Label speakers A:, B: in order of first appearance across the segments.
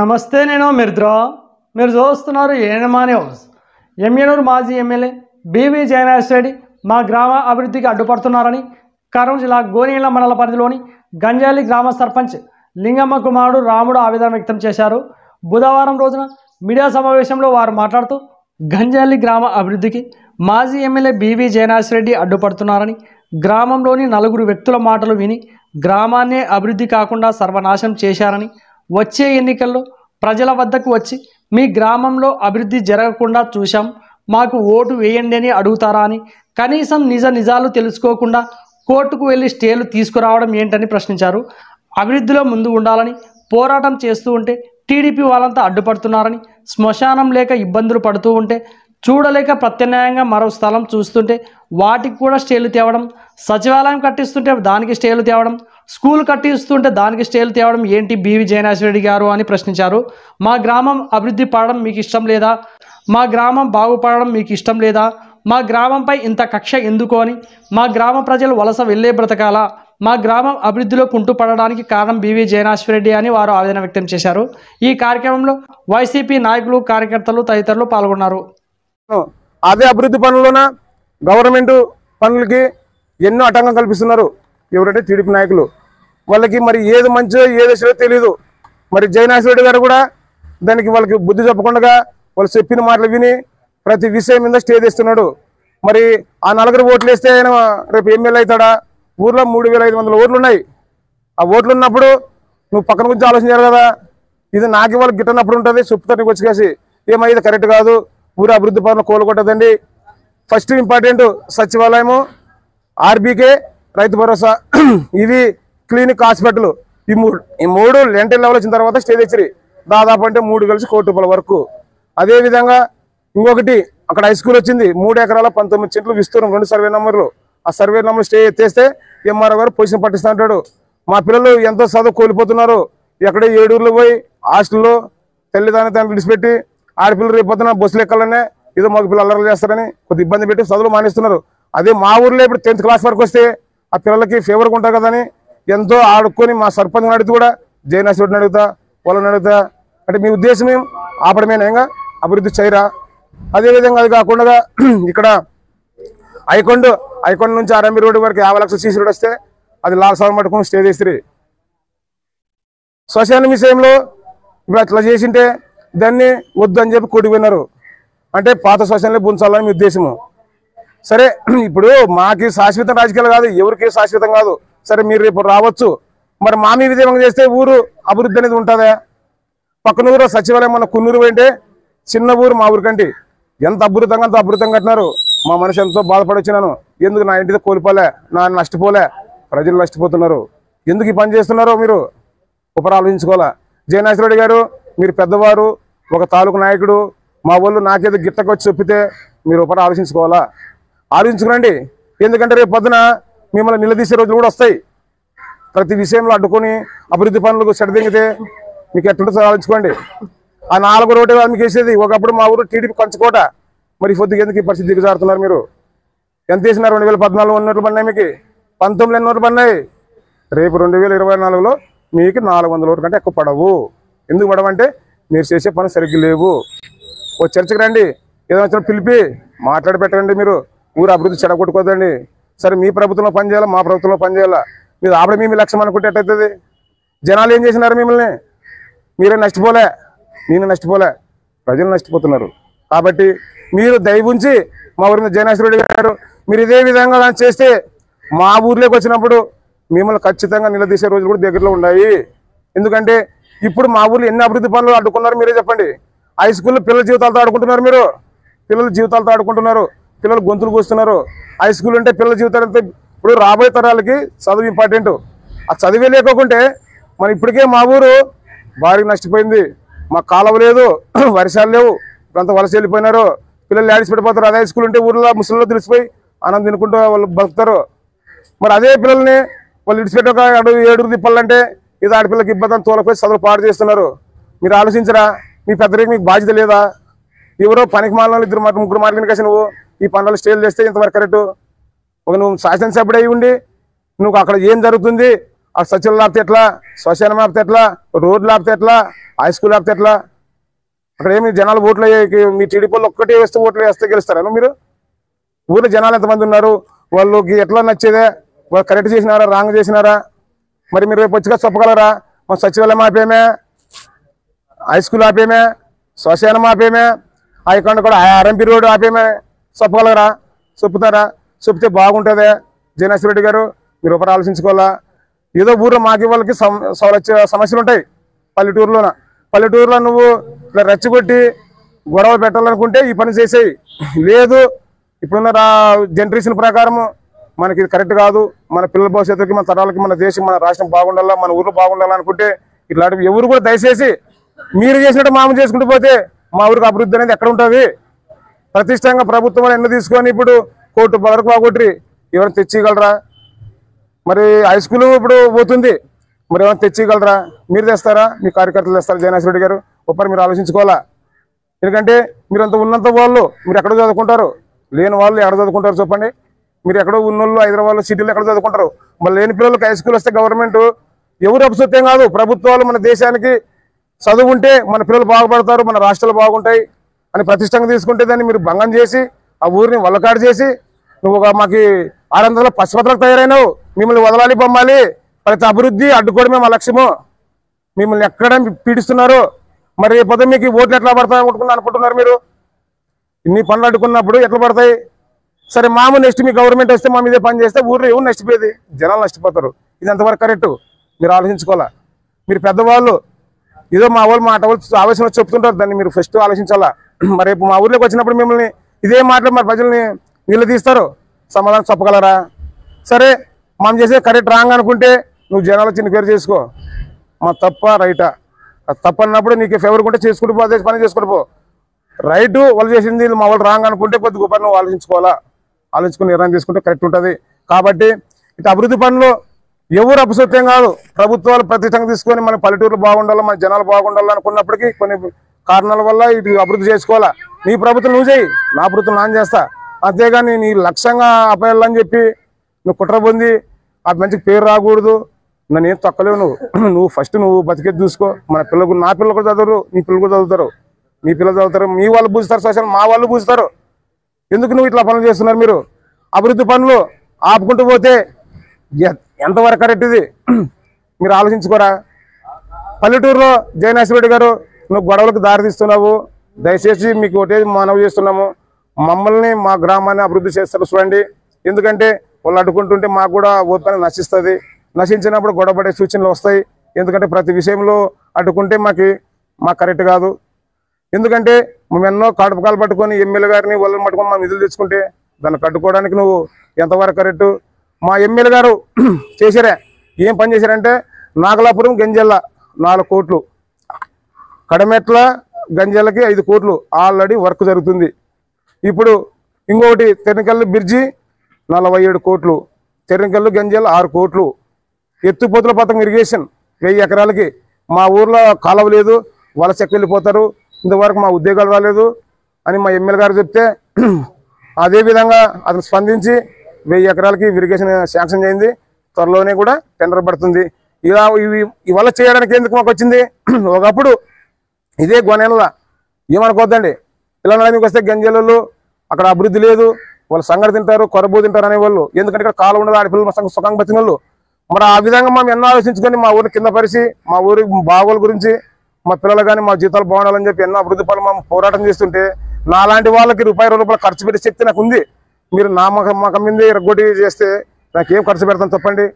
A: నమస్తే, నేను మిర్ద్రా. మీరు చూస్తున్నారు ఏఎన్ఎం న్యూస్. ఎమ్మెనూరు మాజీ ఎమ్మెల్యే బివి జయనాథ్ రెడ్డి మా గ్రామ అభివృద్ధికి అడ్డుపడుతున్నారని కర్నూలు జిల్లా గోనెగండ్ల మండల పరిధిలోని గంజాలి గ్రామ సర్పంచ్ లింగమ్మ కుమారుడు రాముడు ఆవేదన వ్యక్తం చేశారు. బుధవారం రోజున మీడియా సమావేశంలో వారు మాట్లాడుతూ గంజాలి గ్రామ అభివృద్ధికి మాజీ ఎమ్మెల్యే బివి జయనాథ్ రెడ్డి అడ్డుపడుతున్నారని, గ్రామంలోని 4 వ్యక్తుల మాటలు విని గ్రామాన్నే అభివృద్ధి కాకుండా సర్వనాశనం చేశారని, వచ్చే ఎన్నికల్లో ప్రజల వద్దకు వచ్చి మీ గ్రామంలో అభివృద్ధి జరగకుండా చూశాం, మాకు ఓటు వేయండి అని అడుగుతారా అని, కనీసం నిజాలు తెలుసుకోకుండా కోర్టుకు వెళ్ళి స్టేలు తీసుకురావడం ఏంటని ప్రశ్నించారు. అభివృద్ధిలో ముందు ఉండాలని పోరాటం చేస్తూ ఉంటే టీడీపీ వాళ్ళంతా అడ్డుపడుతున్నారని, శ్మశానం లేక ఇబ్బందులు పడుతూ ఉంటే చూడలేక ప్రత్యామ్నాయంగా మరో స్థలం చూస్తుంటే వాటికి కూడా స్టేలు తేవడం, సచివాలయం కట్టిస్తుంటే దానికి స్టేలు తేవడం, స్కూల్ కట్టిస్తుంటే దానికి స్టేలు తేవడం ఏంటి బివి జయనాథ్ రెడ్డి గారు అని ప్రశ్నించారు. మా గ్రామం అభివృద్ధి పడడం మీకు ఇష్టం లేదా? మా గ్రామం బాగుపడడం మీకు ఇష్టం లేదా? మా గ్రామంపై ఇంత కక్ష ఎందుకు అని, మా గ్రామ ప్రజలు వలస వెళ్ళే బ్రతకాలా? మా గ్రామం అభివృద్ధిలో కుంటుపడడానికి కారణం బివి జయనాథ్ రెడ్డి అని వారు ఆవేదన వ్యక్తం చేశారు. ఈ కార్యక్రమంలో వైసీపీ నాయకులు, కార్యకర్తలు తదితరులు పాల్గొన్నారు.
B: అదే అభివృద్ధి పనుల్లోన గవర్నమెంట్ పనులకి ఎన్నో ఆటంకం కల్పిస్తున్నారు ఎవరంటే టీడీపీ నాయకులు. వాళ్ళకి మరి ఏది మంచో ఏది చెడో తెలియదు. మరి జయనాథ్ రెడ్డి గారు కూడా దానికి వాళ్ళకి బుద్ధి చెప్పకుండా వాళ్ళు చెప్పిన మాటలు విని ప్రతి విషయం మీద స్టే తెస్తున్నాడు. మరి ఆ 4 ఓట్లు వేస్తే ఆయన రేపు ఎమ్మెల్యే అవుతాడా? ఊర్లో 3500 ఓట్లు ఉన్నాయి. ఆ ఓట్లు ఉన్నప్పుడు నువ్వు పక్కన గురించి ఆలోచించారు కదా. ఇది నాకు వాళ్ళకి గిట్టనప్పుడు ఉంటుంది, చెప్తారు నీకు వచ్చి కాసి ఏమైంది కరెక్ట్ కాదు, ఊరు అభివృద్ధి పనులు కోలుకొట్టదండి. First important సచివాలయము, RBK, Rythu Bharosa, ఇది క్లినిక్, హాస్పిటల్, ఈ మూడు లెంటల్ లెవెల్ వచ్చిన తర్వాత స్టే తెచ్చిరి. దాదాపు అంటే 3 కలిసి ₹1 కోటి వరకు. అదేవిధంగా ఇంకొకటి అక్కడ హై స్కూల్ వచ్చింది, 3 ఎకరాల 19 సెంట్లు విస్తూరం, 2 సర్వే నెంబర్లు. ఆ సర్వే నెంబర్ స్టే ఎత్తేస్తే ఎంఆర్ఓ గారు పొజిషన్ పట్టిస్తూ ఉంటాడు. మా పిల్లలు ఎంతో చదువు కోల్పోతున్నారు. ఎక్కడే 7 ఊర్లు పోయి హాస్టల్లో తల్లిదండ్రులు విడిచిపెట్టి ఆడపిల్లలు రేపొద్దున బస్సులు ఎక్కాలనే ఏదో మగ పిల్లలు అల్లర్లు చేస్తారని కొద్ది ఇబ్బంది పెట్టి చదువులు మానేస్తున్నారు. అదే మా ఊర్లో ఇప్పుడు 10th క్లాస్ వరకు వస్తే ఆ పిల్లలకి ఫేవర్గా ఉంటారు కదని ఎంతో ఆడుకొని మా సర్పంచ్ అడిగితే కూడా జయనాథ్ రెడ్డిని అడుగుతా, వాళ్ళని అడుగుతా. అంటే మీ ఉద్దేశం ఏం ఆపడమేనా? అభివృద్ధి చేయరా? అదేవిధంగా అది కాకుండా ఇక్కడ ఐకొండ నుంచి ఆర్ఎంబి రోడ్డు వరకు 50 లక్షల సీసీ రోడ్ వస్తే అది లాల్సాగర్ మట్టుకుని స్టే చేసి శ్మశానం విషయంలో ఇప్పుడు అట్లా చేసింటే దాన్ని వద్దు అని చెప్పి కొట్టిపోయినారు. అంటే పాత శ్మశానంలో ఉంచాలని మీ ఉద్దేశము. సరే, ఇప్పుడు మాకి శాశ్వతం రాజకీయాలు కాదు, ఎవరికి శాశ్వతం కాదు. సరే, మీరు రేపు రావచ్చు. మరి మా మీ విధంగా చేస్తే ఊరు అభివృద్ధి అనేది ఉంటుందా? పక్కన ఊరు సచివాలయం మన కున్నూరు పోయింటే చిన్న ఊరు మా ఊరికంటే ఎంత అద్భుతంగా కట్టినారు. మా మనిషి ఎంతో బాధపడొచ్చినాను. ఎందుకు నా ఇంటితో కోల్పోలే, నా నష్టపోలే, ప్రజలు నష్టపోతున్నారు. ఎందుకు ఈ పని చేస్తున్నారో మీరు ఉపరా ఆలోచించుకోవాలా. జయనాథ్ రెడ్డి గారు, మీరు పెద్దవారు, ఒక తాలూకు నాయకుడు, మా వాళ్ళు నాకేదో గిట్టకు వచ్చి చెప్పితే మీరు ఉపరా ఆలోచించుకోవాలా. ఆలోచించుకురండి. ఎందుకంటే రేపు పొద్దున మిమ్మల్ని నిలదీసే రోజులు కూడా వస్తాయి. ప్రతి విషయంలో అడ్డుకొని అభివృద్ధి పనులకు చెడదింగితే మీకు ఎట్లుంటుందో ఆలోచించుకోండి. ఆ 4 రోడ్డు మీకు వేసేది ఒకప్పుడు మా ఊరు టీడీపీ కంచుకోట. మరి పొద్దుకి ఎందుకు ఈ పరిస్థితి దిగజారుతున్నారు మీరు? ఎంత వేసినారు? 2014 నోట్లు పడినాయి, మీకు 19 నోట్లు పడినాయి. రేపు 2024లో మీకు 400 ఓట్ల కంటే ఎక్కువ పడవు. ఎందుకు పడవంటే మీరు చేసే పని సరిగ్గా లేవు. ఓ చర్చకు రండి, ఏదైనా వచ్చినా పిలిపి మాట్లాడి పెట్టండి. మీరు ఊరు అభివృద్ధి చెడగొట్టుకోదండి. సరే, మీ ప్రభుత్వంలో పనిచేయాలా, మా ప్రభుత్వంలో పనిచేయాలా? మీరు ఆవిడ మీ లక్ష్యం అనుకుంటే ఎట్టవుతుంది? జనాలు ఏం చేసినారు? మిమ్మల్ని మీరే నష్టపోలే, నేను నష్టపోలే, ప్రజలు నష్టపోతున్నారు. కాబట్టి మీరు దయ ఉంచి మా ఊరి మీద జయనాథ్ రెడ్డి గారు మీరు ఇదే విధంగా చేస్తే మా ఊర్లోకి వచ్చినప్పుడు మిమ్మల్ని ఖచ్చితంగా నిలదీసే రోజులు కూడా దగ్గరలో ఉన్నాయి. ఎందుకంటే ఇప్పుడు మా ఊర్లో ఎన్ని అభివృద్ధి పనులు అడ్డుకున్నారు మీరే చెప్పండి. హై స్కూల్లో పిల్లల జీవితాలతో ఆడుకుంటున్నారు. మీరు పిల్లల జీవితాలతో ఆడుకుంటున్నారు, పిల్లలు గొంతులు కూస్తున్నారు. హై స్కూల్ అంటే పిల్లల జీవితాలతో ఇప్పుడు రాబోయే తరాలకి చదువు ఇంపార్టెంట్. ఆ చదివే లేకుంటే మరి ఇప్పటికే మా ఊరు భారీ నష్టపోయింది. మాకు కాలువ లేదు, వర్షాలు లేవు, ఇప్పుడంతా వలస వెళ్ళిపోయినారు. పిల్లలు లేడీస్ పెట్టిపోతారు. అదే స్కూల్ ఉంటే ఊర్లో ముసలిలో తెలిసిపోయి ఆనందం తినుకుంటూ వాళ్ళు బతుకుతారు. మరి అదే పిల్లల్ని వాళ్ళు ఇడిచిపెట్టి ఒక 7 తిప్పాలంటే ఇది ఆడపిల్లకి ఇబ్బంది తోలపోయి చదువు పాడు చేస్తున్నారు. మీరు ఆలోచించరా? మీ పెద్దరికి మీకు బాధ్యత లేదా? ఎవరో పనికి మాలిన 2-3 మార్కులు కలిసి నువ్వు ఈ పనులు స్టేలు చేస్తే ఇంతవరకు కరెక్టు. ఒక నువ్వు శాసనసభ్యుడు అయి ఉండి నువ్వు అక్కడ ఏం జరుగుతుంది, ఆ సచివాలయం ఆపితే ఎట్లా, శ్మశానం ఆపితే ఎట్లా, రోడ్లు ఆపితే ఎట్లా, హై స్కూల్ ఆపితే ఎట్లా? అక్కడ ఏమి జనాలు ఓట్లు మీ టీడీపీ వాళ్ళు ఒక్కటే వేస్తే ఓట్లు వేస్తే గెలుస్తారా మీరు? ఊళ్ళో జనాలు ఎంతమంది ఉన్నారు? వాళ్ళకి ఎట్లా నచ్చేదే? వాళ్ళు కరెక్ట్ చేసినారా, రాంగ్ చేసినారా? మరి మీరు రేపు వచ్చిగా చెప్పగలరా? మన సచివాలయం ఆపేమే, హై స్కూల్ ఆపేమే, శ్మశానం ఆపేమే, అక్కడ కూడా ఆర్ఎంపీ రోడ్డు ఆపేమే చెప్పగలరా? చెప్తారా? చెప్తే బాగుంటుందే. జగన్మోహన్ రెడ్డి గారు మీరు ఒకరు ఆలోచించుకోవాలా. ఏదో ఊర్లో మాకి వాళ్ళకి సమస్యలు ఉంటాయి. పల్లెటూరులో నువ్వు ఇట్లా రెచ్చగొట్టి గొడవ పెట్టాలనుకుంటే ఈ పని చేసేయి. లేదు, ఇప్పుడున్న జనరేషన్ ప్రకారం మనకి ఇది కరెక్ట్ కాదు, మన పిల్లల భవిష్యత్తుకి, మన తరాలకి, మన దేశం, మన రాష్ట్రం బాగుండాలా, మన ఊర్లో బాగుండాలనుకుంటే ఇట్లాంటివి ఎవరు కూడా దయచేసి మీరు చేసినట్టు మామూలు చేసుకుంటూ పోతే మా ఊరికి అభివృద్ధి అనేది ఎక్కడ ఉంటుంది? ప్రతిష్టంగా ప్రభుత్వం ఎన్నో తీసుకొని ఇప్పుడు కోర్టు వరకు బాగొట్టి ఎవరైనా తెచ్చిగలరా? మరి హై స్కూల్ ఇప్పుడు పోతుంది, మరి ఏమైనా తెచ్చిగలరా? మీరు తెస్తారా? మీ కార్యకర్తలు తెస్తారా? జగన్మోహన్ రెడ్డి గారు ఒప్పని మీరు ఆలోచించుకోవాలా. ఎందుకంటే మీరు అంత ఉన్నంత వాళ్ళు మీరు ఎక్కడ చదువుకుంటారు? లేని వాళ్ళు ఎక్కడ చదువుకుంటారు చెప్పండి? మీరు ఎక్కడో ఉన్నోళ్ళు హైదరాబాద్లో సిటీలో ఎక్కడ చదువుకుంటారు? మళ్ళీ లేని పిల్లలకు హై స్కూల్ వస్తే గవర్నమెంట్ ఎవరు అప్సత్యం కాదు, ప్రభుత్వాలు మన దేశానికి చదువు ఉంటే మన పిల్లలు బాగుపడతారు, మన రాష్ట్రాలు బాగుంటాయి అని ప్రతిష్టంగా తీసుకుంటే దాన్ని మీరు భంగం చేసి ఆ ఊరిని వల్లకాడు చేసి నువ్వు మాకు 600 పశుపత్రులకు తయారైనావు. మిమ్మల్ని వదలాలి, బొమ్మాలి, ప్రతి అభివృద్ధి అడ్డుకోవడమే మా లక్ష్యము. మిమ్మల్ని ఎక్కడ పీడిస్తున్నారు? మరి రేపు మీకు ఓట్లు ఎట్లా పడతాయి అనుకుంటున్నారు మీరు? ఇన్ని పనులు అడ్డుకున్నప్పుడు ఎట్లా పడతాయి? సరే మామూలు నెక్స్ట్ మీ గవర్నమెంట్ వస్తే మా మీదే పని చేస్తే ఊర్లో ఎవరు నష్టపోయేది? జనాలు నష్టపోతారు. ఇది ఎంతవరకు కరెక్ట్? మీరు ఆలోచించుకోవాలా. మీరు పెద్దవాళ్ళు ఏదో మా వాళ్ళు మాట వాళ్ళు ఆవేశంలో చెప్తుంటారు, దాన్ని మీరు ఫస్ట్ ఆలోచించాలా. మరి రేపు మా ఊర్లోకి వచ్చినప్పుడు మిమ్మల్ని ఇదే మాటలు మరి ప్రజల్ని నిలదీస్తారు, సమాధానం చెప్పగలరా? సరే మనం చేసే కరెక్ట్ రాంగ్ అనుకుంటే నువ్వు జనాలు చిన్న పేరు చేసుకో, మా తప్ప రైటా? తప్పు అన్నప్పుడు నీకు ఫేవర్ ఉంటే చేసుకుంటూ పో, అదే పని చేసుకుంటూ పో. రైటు వాళ్ళు చేసింది మా వాళ్ళు రాంగ్ అనుకుంటే కొద్ది గొప్ప నువ్వు ఆలోచించుకోవాలా. ఆలోచించుకుని నిర్ణయం తీసుకుంటే కరెక్ట్ ఉంటుంది. కాబట్టి ఇటు అభివృద్ధి పనులు ఎవరు అపసత్యం కాదు, ప్రభుత్వాలు ప్రతిష్టంగా తీసుకొని మన పల్లెటూరులు బాగుండాలి, మన జనాలు బాగుండాలి అనుకున్నప్పటికీ కొన్ని కారణాల వల్ల ఇటు అభివృద్ధి చేసుకోవాలా. నీ ప్రభుత్వం నువ్వు చేయి, నా ప్రభుత్వం నాన్న చేస్తా. అంతేగాని నీ లక్ష్యంగా అపేయాలని చెప్పి నువ్వు కుట్ర పొంది ఆ మంచికి పేరు రాకూడదు. నన్ను ఏం తొక్కలేవు. నువ్వు ఫస్ట్ నువ్వు బతికేది చూసుకో. మన పిల్లలకు, నా పిల్లలు కూడా చదవరు, నీ పిల్లలు కూడా చదువుతారు, మీ పిల్లలు చదువుతారు, మీ వాళ్ళు పూస్తారు, సోషల్ మా వాళ్ళు పూస్తారు. ఎందుకు నువ్వు ఇట్లా పనులు చేస్తున్నారు? మీరు అభివృద్ధి పనులు ఆపుకుంటూ పోతే ఎంతవరకు కరెక్ట్? ఇది మీరు ఆలోచించుకోరా. పల్లెటూరులో జగన్మోహన్ రెడ్డి గారు నువ్వు గొడవలకు దారి తీస్తున్నావు. దయచేసి మీకు ఒకటే మనవి చేస్తున్నాము, మమ్మల్ని మా గ్రామాన్ని అభివృద్ధి చేస్తారు చూడండి. ఎందుకంటే వాళ్ళు అడ్డుకుంటుంటే మాకు కూడా ఓపెన్ నశిస్తుంది. నశించినప్పుడు గొడవపడే సూచనలు వస్తాయి. ఎందుకంటే ప్రతి విషయంలో అడ్డుకుంటే మాకు కరెక్ట్ కాదు. ఎందుకంటే మేము ఎన్నో కడుపుకాలు పట్టుకొని ఎమ్మెల్యే గారిని వాళ్ళని పట్టుకొని మా నిధులు తెచ్చుకుంటే దాన్ని కట్టుకోవడానికి నువ్వు ఎంతవరకు కరెక్టు? మా ఎమ్మెల్యే గారు చేశారే, ఏం పని చేశారంటే నాగలాపురం గంజల్ల 4 కోట్లు, కడమెట్ల గంజల్లకి 5 కోట్లు ఆల్రెడీ వర్క్ జరుగుతుంది. ఇప్పుడు ఇంకొకటి తెరనికల్లు బ్రిడ్జి 47 కోట్లు, తెరనికల్లు గంజల్ల 6 కోట్లు, ఎత్తుపోతుల పథకం ఇరిగేషన్ 1000 ఎకరాలకి. మా ఊర్లో కాలువ లేదు, వలస చెక్క వెళ్ళిపోతారు, ఇంతవరకు మా ఉద్యోగాలు రాలేదు అని మా ఎమ్మెల్యే గారు చెప్తే అదేవిధంగా అతను స్పందించి 1000 ఎకరాలకి ఇరిగేషన్ శాంక్షన్ చేయింది. త్వరలోనే కూడా టెండర్ పడుతుంది. ఇలా ఇవాళ చేయడానికి ఎందుకు మాకు వచ్చింది? ఒకప్పుడు ఇదే గొనెల ఏమనుకోద్దండి, పిల్లల మీకు వస్తే గంజలు అక్కడ అభివృద్ధి లేదు, వాళ్ళు సంగతి తింటారు, కొరబూ తింటారు అనేవాళ్ళు. ఎందుకంటే ఇక్కడ కాలం ఉండదు, ఆడపిల్లలు సుఖంగా బతిన వాళ్ళు. మరి ఆ విధంగా మేము ఎన్నో ఆలోచించుకొని మా ఊరిని కింద పరిచి మా ఊరి బాగోల గురించి, మా పిల్లలు కానీ మా జీతాలు బాగుండాలని చెప్పి ఎన్నో అభివృద్ధి పనులు మేము పోరాటం చేస్తుంటే నాలాంటి వాళ్ళకి రూపాయలు ఖర్చు పెట్టే శక్తి నాకు ఉంది. మీరు నా మకం మీద ఎరగొట్టి చేస్తే నాకేం ఖర్చు పెడతాను చెప్పండి?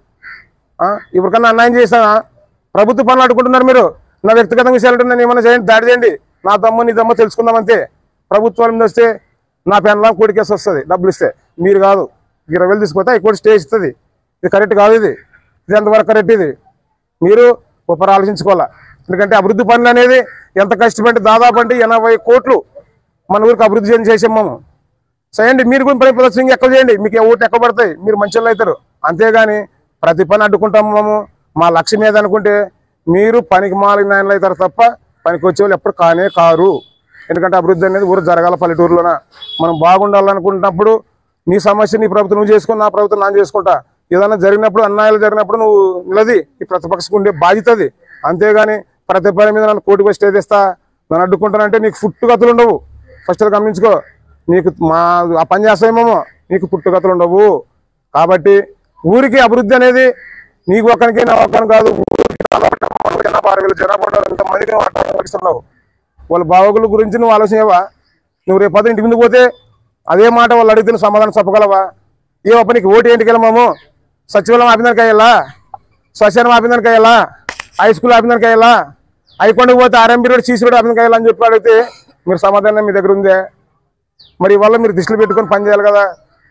B: ఇప్పటికన్నా అన్యాయం చేస్తానా? ప్రభుత్వ పనులు అడుగుంటున్నారు మీరు. నా వ్యక్తిగత విషయాలు నేను ఏమైనా చేయండి, దాడి చేయండి, నా దమ్ము నీ దమ్ము తెలుసుకుందాం అంతే. ప్రభుత్వాల మీద వస్తే నా పెన్లా కోడికేసి వస్తుంది డబ్బులు ఇస్తే, మీరు కాదు 20,000 తీసుకుపోతే హైకోర్టు స్టే ఇస్తుంది. ఇది కరెక్ట్ కాదు. ఇది ఎంతవరకు కరెక్ట్? ఇది మీరు ఒకరు ఆలోచించుకోవాలా. ఎందుకంటే అభివృద్ధి పనులు అనేది ఎంత కష్టపడి దాదాపు అంటే 80 కోట్లు మన ఊరికి అభివృద్ధి చేసాము. చేయండి, మీరు కూడా ప్రదర్శన ఎక్కువ చేయండి, మీకు ఓట్లు ఎక్కువ పడతాయి, మీరు మంచి వాళ్ళు అవుతారు. అంతేగాని ప్రతి పని అడ్డుకుంటాము మేము మా లక్ష్యం ఏదనుకుంటే మీరు పనికి మాలిన నాయనలు అవుతారు తప్ప పనికి వచ్చే వాళ్ళు ఎప్పుడు కానే కారు. ఎందుకంటే అభివృద్ధి అనేది ఊరు జరగాల. పల్లెటూరులోన మనం బాగుండాలనుకుంటున్నప్పుడు నీ సమస్య నీ ప్రభుత్వం నువ్వు చేసుకుని, నా ప్రభుత్వం నేను చేసుకుంటా. ఏదైనా జరిగినప్పుడు అన్యాయాలు జరిగినప్పుడు నువ్వు నిలది ఈ ప్రతిపక్షకు ఉండే బాధ్యత అది. అంతేగాని ప్రతి పని మీద నన్ను కోర్టుకు స్టే తెస్తా, నన్ను అడ్డుకుంటానంటే నీకు పుట్టుగతులు ఉండవు. ఫస్ట్ అది గమనించుకో. నీకు ఆ పని చేస్తామేమో, నీకు పుట్టుగతులు ఉండవు. కాబట్టి ఊరికి అభివృద్ధి అనేది నీకు ఒక్కరికి నా ఒక్కరికి కాదు. జనాభా 60,000 జనాభా ఇంతమందికి ఆలోచిస్తున్నావు. వాళ్ళ బాగోగుల గురించి నువ్వు ఆలోచనవా? నువ్వు రేపు పొద్దున ఇంటి ముందుకు పోతే అదే మాట వాళ్ళు అడిగితే సమాధానం చెప్పగలవా? ఏ ఒప్ప నీకు ఓటు ఏంటికి వెళ్ళమాము? సచివాలయం ఆపిదానికి అయ్యాలా, శ్మశానం ఆపిదానికి అయ్యాలా, హై స్కూల్ ఆపిదానికి అయ్యాలా, అయికొండకు పోతే ఆర్ఎంబీ రోడ్ సీసీ రోడ్ ఆపిదానికి అయ్యాలని చెప్పి అడిగితే మీరు సమాధానం మీ దగ్గర ఉందే? మరి వల్ల మీరు దృష్టిలో పెట్టుకొని పని చేయాలి కదా.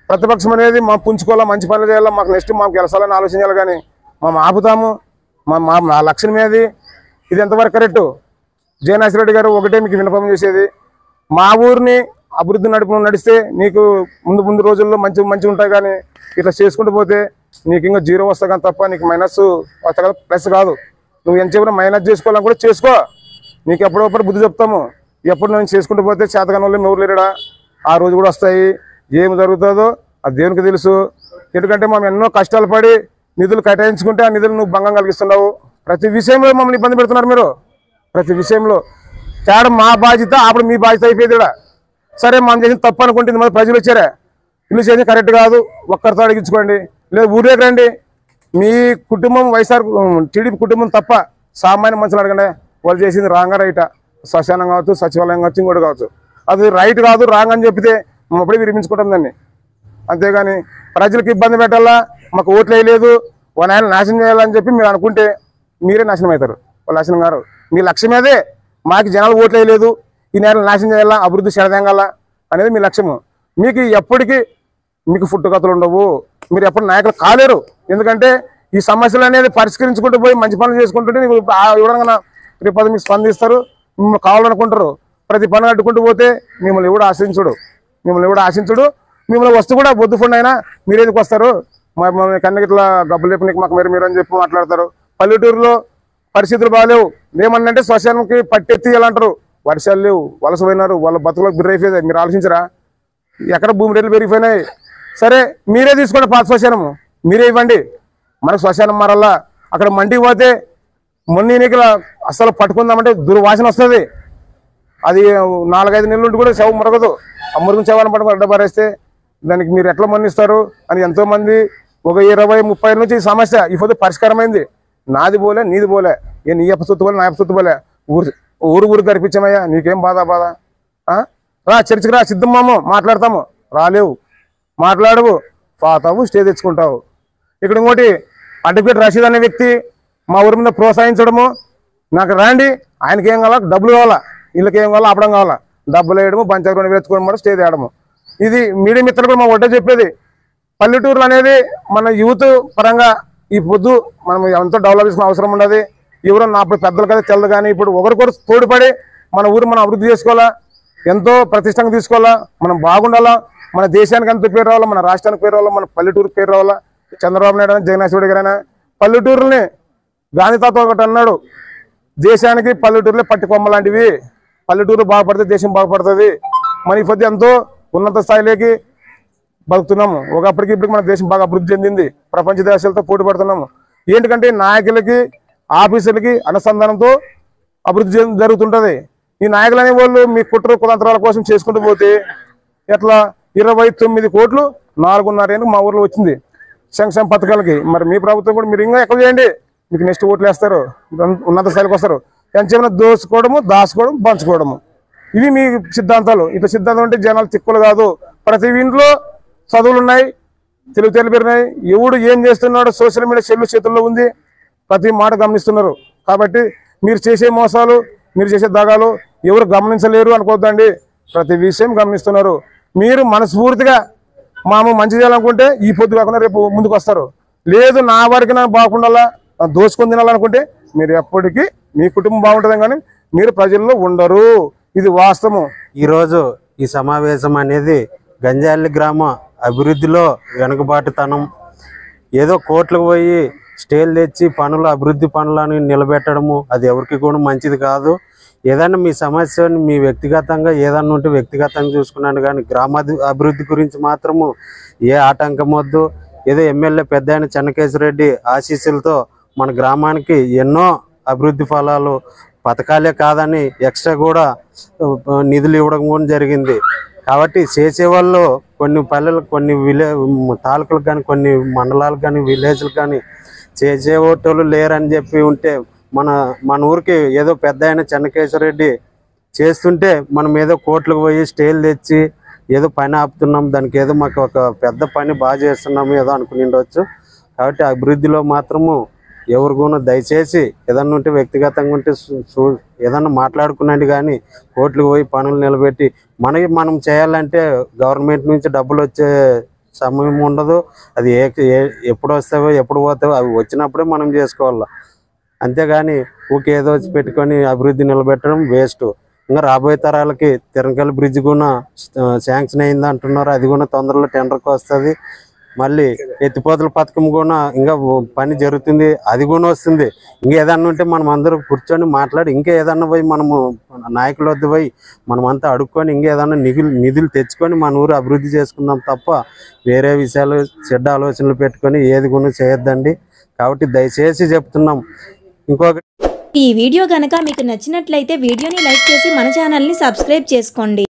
B: ప్రతిపక్షం అనేది మా పుంజుకోవాలా, మంచి పనులు చేయాలా, మాకు నెక్స్ట్ మాకు గెలసాలని ఆలోచన చేయాలి. కానీ మేము ఆపుతాము, మా లక్ష్యం ఏది? ఇది ఎంతవరకు కరెక్టు? జయనాథ్ రెడ్డి గారు ఒకటే మీకు విన్నపం చేసేది, మా ఊరిని అభివృద్ధి నడిస్తే నీకు ముందు రోజుల్లో మంచి ఉంటాయి. కానీ ఇట్లా చేసుకుంటూ పోతే నీకు ఇంకా జీరో వస్తా కానీ తప్ప నీకు మైనస్ వస్తా కదా, ప్లస్ కాదు. నువ్వు ఎంత చెప్పినా మైనస్ చేసుకోవాలని కూడా చేసుకో. నీకు ఎప్పుడొప్పుడు బుద్ధి చెప్తాము. ఎప్పుడు నేను చేసుకుంటూ పోతే చేతగాని వాళ్ళు ఎవరు లేడా? ఆ రోజు కూడా వస్తాయి. ఏమి జరుగుతుందో అది దేవునికి తెలుసు. ఎందుకంటే మనం ఎన్నో కష్టాలు పడి నిధులు కేటాయించుకుంటే ఆ నిధులు నువ్వు భంగం కలిగిస్తున్నావు. ప్రతి విషయంలో మమ్మల్ని ఇబ్బంది పెడుతున్నారు మీరు. ప్రతి విషయంలో తేడా మా బాధ్యత, అప్పుడు మీ బాధ్యత అయిపోయింది. సరే మనం చేసిన తప్పు అనుకుంటుంది, మరి ప్రజలు వచ్చారా ఇల్లు చేసి కరెక్ట్ కాదు, ఒక్కరితో అడిగించుకోండి. లేదు ఊరేకి రండి, మీ కుటుంబం వైఎస్ఆర్ టీడీపీ కుటుంబం తప్ప సామాన్య మనుషులు అడగండి, వాళ్ళు చేసింది రాంగా రైటా? శ్మశానం కావచ్చు, సచివాలయం కావచ్చు, ఇంకోటి కావచ్చు, అది రైట్ కాదు రాంగ్ అని చెప్పితే మేము అప్పుడే విరమించుకుంటాం దాన్ని. అంతేగాని ప్రజలకు ఇబ్బంది పెట్టాలా, మాకు ఓట్లు వేయలేదు, వాళ్ళ ఆయన నాశనం చేయాలని చెప్పి మీరు అనుకుంటే మీరే నాశనం అవుతారు. వాళ్ళు నాశనం గారు. మీ లక్ష్యం అదే, మాకు జనాలు ఓట్లు వేయలేదు, ఈ నేలను నాశనం చేయాలా, అభివృద్ధి చెడదెంగాల అనేది మీ లక్ష్యము. మీకు ఎప్పటికీ మీకు పుట్టుకథలు ఉండవు, మీరు ఎప్పుడు నాయకులు కాలేరు. ఎందుకంటే ఈ సమస్యలు అనేది పరిష్కరించుకుంటూ పోయి మంచి పనులు చేసుకుంటుంటే నీకు ఇవ్వడంగా రేపు మీకు స్పందిస్తారు, మిమ్మల్ని కావాలనుకుంటారు. ప్రతి పని అడ్డుకుంటూ పోతే మిమ్మల్ని ఎవడు ఆశించుడు, మిమ్మల్ని వస్తూ కూడా బొద్దు ఫండ్ అయినా మీరు ఎందుకు వస్తారు? మమ్మల్ని కన్నకి ఇట్లా గబ్బులు లేపు నీకు మాకు మీరు అని చెప్పి మాట్లాడతారు. పల్లెటూరులో పరిస్థితులు బాగాలేవు. ఏమన్నంటే శ్మశానంకి పట్టెత్తి అంటారు. వర్షాలు లేవు, వలస పోయినారు, వాళ్ళ బతుకులకు బిర్రైపోయింది. మీరు ఆలోచించరా? ఎక్కడ భూమి రేట్లు పెరిగిపోయినాయి. సరే మీరే తీసుకోండి పాత శ్మశానము, మీరే ఇవ్వండి. మనకు శ్మశానం మారల్లా. అక్కడ మంటికి పోతే మొన్న ఎన్నికల అసలు పట్టుకుందామంటే దుర్వాసన వస్తుంది. అది 4-5 నెలలు ఉండి కూడా శవం మురగదు. ఆ మురుగుని శవాన్ని పట్టుకుని అడ్డబారేస్తే దానికి మీరు ఎట్లా మన్నిస్తారు అని ఎంతోమంది ఒక 20-30 నుంచి ఈ సమస్య ఈ పొద్దు పరిష్కారమైంది. నాది పోలే, నీది పోలే, నీ అప్ప సొత్తు పోలే, నా అప్ప సొత్తు పోలే, ఊరు కనిపించామయ్యా, నీకేం బాధ రా చర్చికి రా, సిద్ధమ్మాము మాట్లాడతాము. రాలేవు, మాట్లాడవు, పోతావు, స్టే తెచ్చుకుంటావు. ఇక్కడ ఇంకోటి అడ్వకేట్ రషీద్ అనే వ్యక్తి మా ఊరి మీద ప్రోత్సహించడము, నాకు రాండి, ఆయనకి ఏం కావాలా, డబ్బులు కావాలా, వీళ్ళకి ఏం కావాలా, అప్పడం కావాలా, డబ్బులు వేయడము, పంచాయతీ వేసుకోవడం, స్టే తేయడము. ఇది మీడియా మిత్రులు కూడా మా ఒడ్డే చెప్పేది. పల్లెటూరులు అనేది మన యూత్ పరంగా ఈ పొద్దు మనం ఎంతో డెవలప్ చేసుకునే అవసరం ఉండదు. ఎవరో నా పెద్దలు కదా తెల్లదు, కానీ ఇప్పుడు ఒకరికొకరు తోడుపడి మన ఊరు మనం అభివృద్ధి చేసుకోవాలా, ఎంతో ప్రతిష్టంగా తీసుకోవాలా, మనం బాగుండాలా, మన దేశానికి ఎంత పేరు రావాలా, మన రాష్ట్రానికి పేరు రావాలా, మన పల్లెటూరుకి పేరు రావాలా. చంద్రబాబు నాయుడు అయినా జగన్నాథ్ రెడ్డి గారైనా పల్లెటూరుని గాంధీ తాత ఒకటి అన్నాడు, దేశానికి పల్లెటూరులే పట్టి కొమ్మ లాంటివి, పల్లెటూరు బాగుపడితే దేశం బాగుపడుతుంది. మన ఈ పొద్దు ఎంతో ఉన్నత స్థాయిలోకి బతుకుతున్నాము. ఒకప్పటికి ఇప్పటికి మన దేశం బాగా అభివృద్ధి చెందింది, ప్రపంచ దేశాలతో పోటీ పడుతున్నాము. ఏంటంటే నాయకులకి ఆఫీసులకి అనుసంధానంతో అభివృద్ధి జరుగుతుంటుంది. ఈ నాయకులు అనే వాళ్ళు మీ కుట్ర కుతంత్రాల కోసం చేసుకుంటూ పోతే ఎట్లా 29 కోట్లు 4.5 ఏళ్ళు మా ఊర్లో వచ్చింది సంక్షేమ పథకాలకి. మరి మీ ప్రభుత్వం కూడా మీరు ఇంకా ఎక్కువ చేయండి, మీకు నెక్స్ట్ ఓట్లు వేస్తారు, ఉన్నత స్థాయికి వస్తారు. ఎంచేమైనా దోసుకోవడము, దాచుకోవడం, పంచుకోవడము, ఇవి మీ సిద్ధాంతాలు. ఇట్లా సిద్ధాంతం అంటే జనాలు తిక్కులు కాదు. ప్రతి ఇంట్లో చదువులు ఉన్నాయి, తెలివితేటలు పెరిగినాయి. ఎవడు ఏం చేస్తున్నాడో సోషల్ మీడియా చెల్లు చేతుల్లో ఉంది, ప్రతి మాట గమనిస్తున్నారు. కాబట్టి మీరు చేసే మోసాలు, మీరు చేసే దగాలు ఎవరు గమనించలేరు అనుకోవద్దండి, ప్రతి విషయం గమనిస్తున్నారు. మీరు మనస్ఫూర్తిగా మాము మంచి చేయాలనుకుంటే ఈ పొద్దు కాకుండా రేపు ముందుకు వస్తారు. లేదు నా వారికి నాకు బాగుండాలా, దోచుకొని తినాలనుకుంటే మీరు ఎప్పటికీ మీ కుటుంబం బాగుంటుంది, కానీ మీరు ప్రజల్లో ఉండరు. ఇది వాస్తవం.
C: ఈరోజు ఈ సమావేశం అనేది గంజాలి గ్రామ అభివృద్ధిలో వెనుకబాటుతనం, ఏదో కోట్లకు పోయి స్టేలు తెచ్చి పనులు, అభివృద్ధి పనులను నిలబెట్టడము అది ఎవరికి కూడా మంచిది కాదు. ఏదన్నా మీ సమస్యని మీ వ్యక్తిగతంగా ఏదన్నా ఉంటే వ్యక్తిగతంగా చూసుకున్నాను, కానీ గ్రామ అభివృద్ధి గురించి మాత్రము ఏ ఆటంకం వద్దు. ఏదో ఎమ్మెల్యే పెద్ద ఆయన చెన్నకేశ్వరరెడ్డి ఆశీస్సులతో మన గ్రామానికి ఎన్నో అభివృద్ధి ఫలాలు పథకాలే కాదని ఎక్స్ట్రా కూడా నిధులు ఇవ్వడం కూడా జరిగింది. కాబట్టి చేసేవాళ్ళు కొన్ని పల్లెలు, కొన్ని తాలూకులకు కానీ, కొన్ని మండలాలకు కానీ, విలేజ్లకు కానీ చేసేటోళ్ళు లేరని చెప్పి ఉంటే మన ఊరికి ఏదో పెద్ద ఆయన చెన్నకేశ్వరరెడ్డి చేస్తుంటే మనం ఏదో కోట్లకు పోయి స్టేలు తెచ్చి ఏదో పని ఆపుతున్నాం, దానికి ఏదో మాకు ఒక పెద్ద పని బాగా చేస్తున్నాము ఏదో అనుకుని ఉండవచ్చు. కాబట్టి అభివృద్ధిలో మాత్రము ఎవరు కూడా దయచేసి ఏదన్నా ఉంటే వ్యక్తిగతంగా ఉంటే ఏదన్నా మాట్లాడుకున్నాండి, కానీ కోట్లకు పోయి పనులు నిలబెట్టి మనం చేయాలంటే గవర్నమెంట్ నుంచి డబ్బులు వచ్చే సమయం ఉండదు. అది ఎప్పుడు వస్తావో ఎప్పుడు పోతావో అవి వచ్చినప్పుడే మనం చేసుకోవాలి. అంతేగాని ఏదో వచ్చి పెట్టుకొని అభివృద్ధి నిలబెట్టడం వేస్ట్. ఇంకా రాబోయే తరాలకి తిరణకల్ బ్రిడ్జ్ కూడా శాంక్షన్ అయింది అంటున్నారు, అది కూడా తొందరలో టెండర్కి వస్తుంది. మళ్ళీ ఎత్తిపోతల పథకం కూడా ఇంకా పని జరుగుతుంది, అది కూడా వస్తుంది. ఇంకా ఏదన్నా ఉంటే మనం అందరూ కూర్చొని మాట్లాడి ఇంకా ఏదన్నా పోయి మనము నాయకుల వద్ద పోయి మనమంతా అడుక్కొని ఇంకా ఏదన్నా నిధులు తెచ్చుకొని మన ఊరు అభివృద్ధి చేసుకుందాం తప్ప వేరే విషయాలు చెడ్డ ఆలోచనలు పెట్టుకొని ఏది కూడా చేయొద్దండి. కాబట్టి దయచేసి చెప్తున్నాం. ఇంకొకటి,
D: ఈ వీడియో గనక మీకు నచ్చినట్లయితే వీడియోని లైక్ చేసి మన ఛానల్ని సబ్స్క్రైబ్ చేసుకోండి.